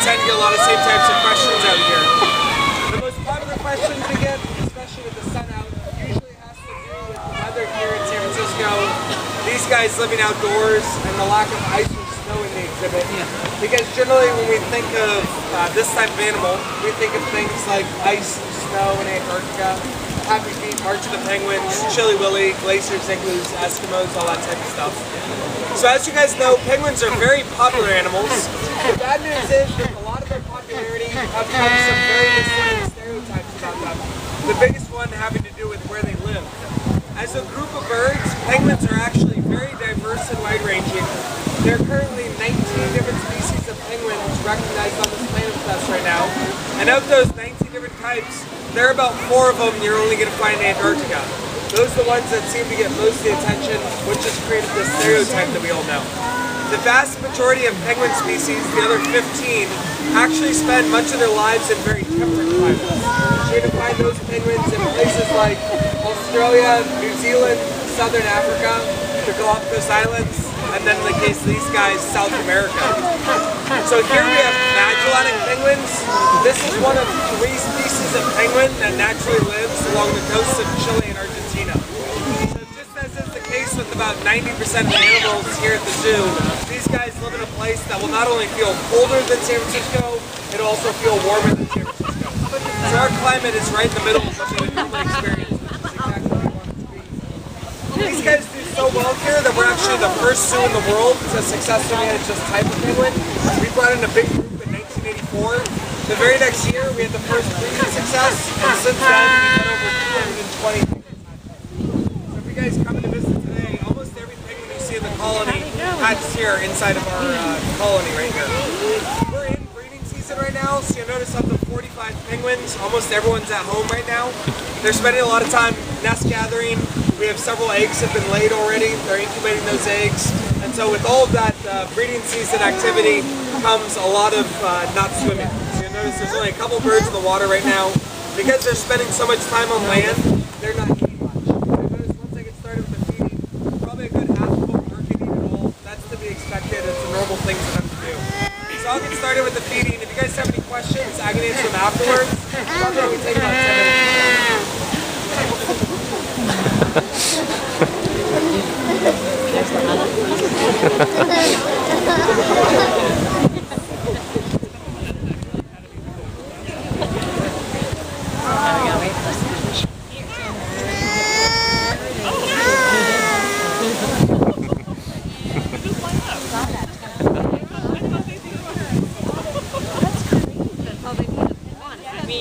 Tend to get a lot of same types of questions out here. The most popular questions we get, especially with the sun out, usually has to do with the weather here in San Francisco. These guys living outdoors and the lack of ice or snow in the exhibit. Because generally when we think of this type of animal, we think of things like ice and snow in Antarctica, Happy Feet, March of the Penguins, Chilly Willy, glaciers, igloos, Eskimos, all that type of stuff. So as you guys know, penguins are very popular animals. The bad news is that a lot of their popularity comes from some very misleading stereotypes about them. The biggest one having to do with where they live. As a group of birds, penguins are actually very diverse and wide-ranging. There are currently 19 different species of penguins recognized on this planet with us right now. And of those 19 different types, there are about 4 of them you're only going to find in Antarctica. Those are the ones that seem to get most of the attention, which has created this stereotype that we all know. The vast majority of penguin species, the other 15, actually spend much of their lives in very temperate climates. You're going to find those penguins in places like Australia, New Zealand, Southern Africa, the Galapagos Islands, and then in the case of these guys, South America. So here we have Magellanic penguins. This is one of 3 species of penguin that naturally lives along the coasts of Chile and Argentina. So just as is the case with about 90% of the animals here at the zoo, these guys live in a place that will not only feel colder than San Francisco, it'll also feel warmer than San Francisco. So our climate is right in the middle of what we would normally experience, which is exactly where we want it to be. These guys do so well here that we're actually the first zoo in the world to successfully manage this type of penguin. We brought in a big group in 1984. The very next year, we had the first breeding success, and since then, we've had over 220 penguins. So if you guys come to visit today, almost every penguin you see in the colony hatches here inside of our colony right here. We're in breeding season right now, so you'll notice of the 45 penguins, almost everyone's at home right now. They're spending a lot of time nest gathering. We have several eggs that have been laid already. They're incubating those eggs. And so with all of that breeding season activity comes a lot of not swimming. So you'll notice there's only a couple birds in the water right now. Because they're spending so much time on land, they're not eating much. You'll notice once they get started with the feeding, probably a good half of them aren't eating at all. That's to be expected. It's a normal thing for them to do. So I'll get started with the feeding. If you guys have any questions, I can answer them afterwards. Probably take about 10 minutes.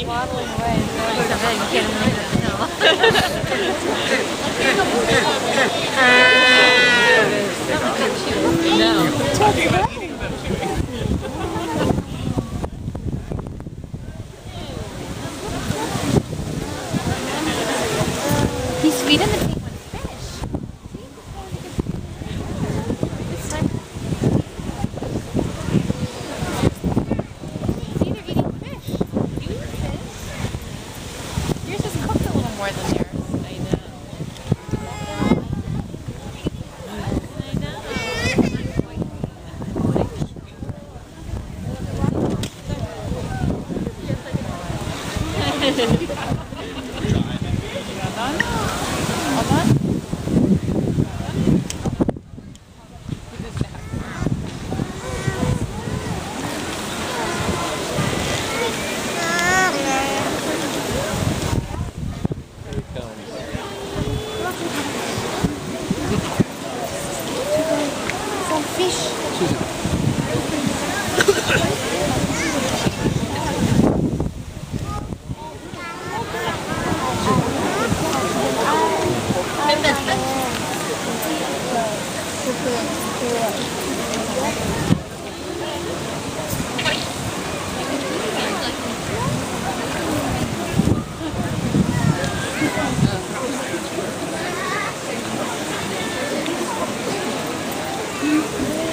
Waddling away and going so big, you can't no. Talking about eating them chewing. He's feeding the penguins fish. It's like see, they're eating fish. You eat fish. Yours is cooked a little more than yours. I know.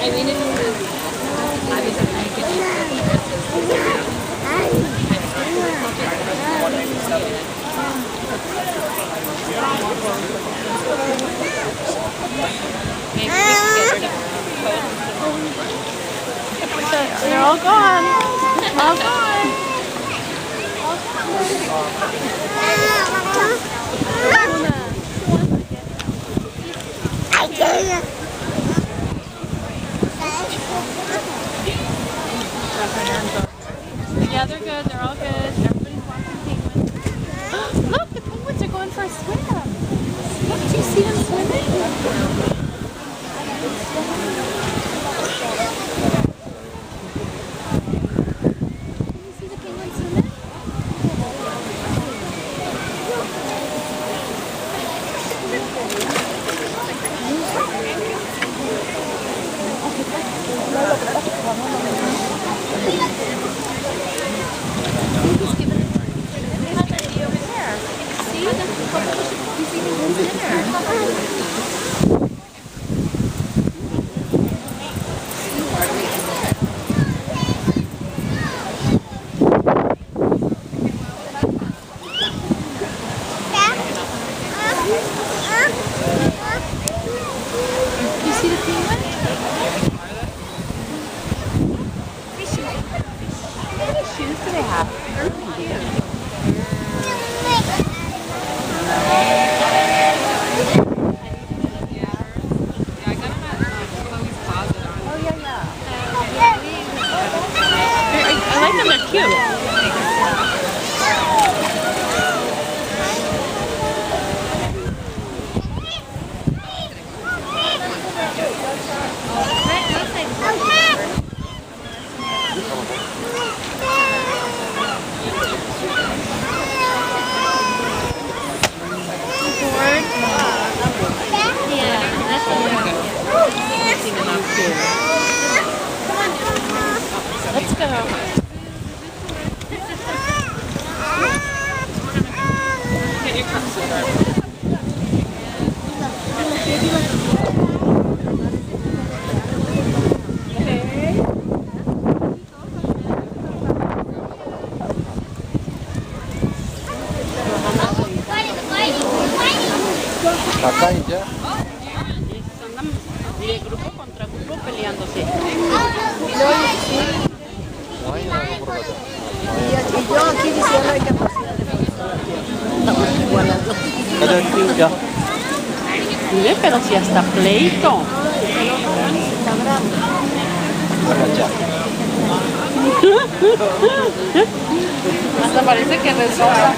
I mean, it's They're all gone. All gone. Yeah, they're good. They're all good. Everybody's watching penguins. Look, the penguins are going for a swim. Look, do you see them swimming? You see the penguin? How many shoes do they have? I like them, they're cute. Let's go. Get your cups of Acá y ya. Andan de grupo contra grupo peleándose. No hay nada por acá. Y yo aquí diciendo hay capacidad de estamos igualando. Ya. Mire, pero si hasta pleito. Acá. Hasta parece que resbala.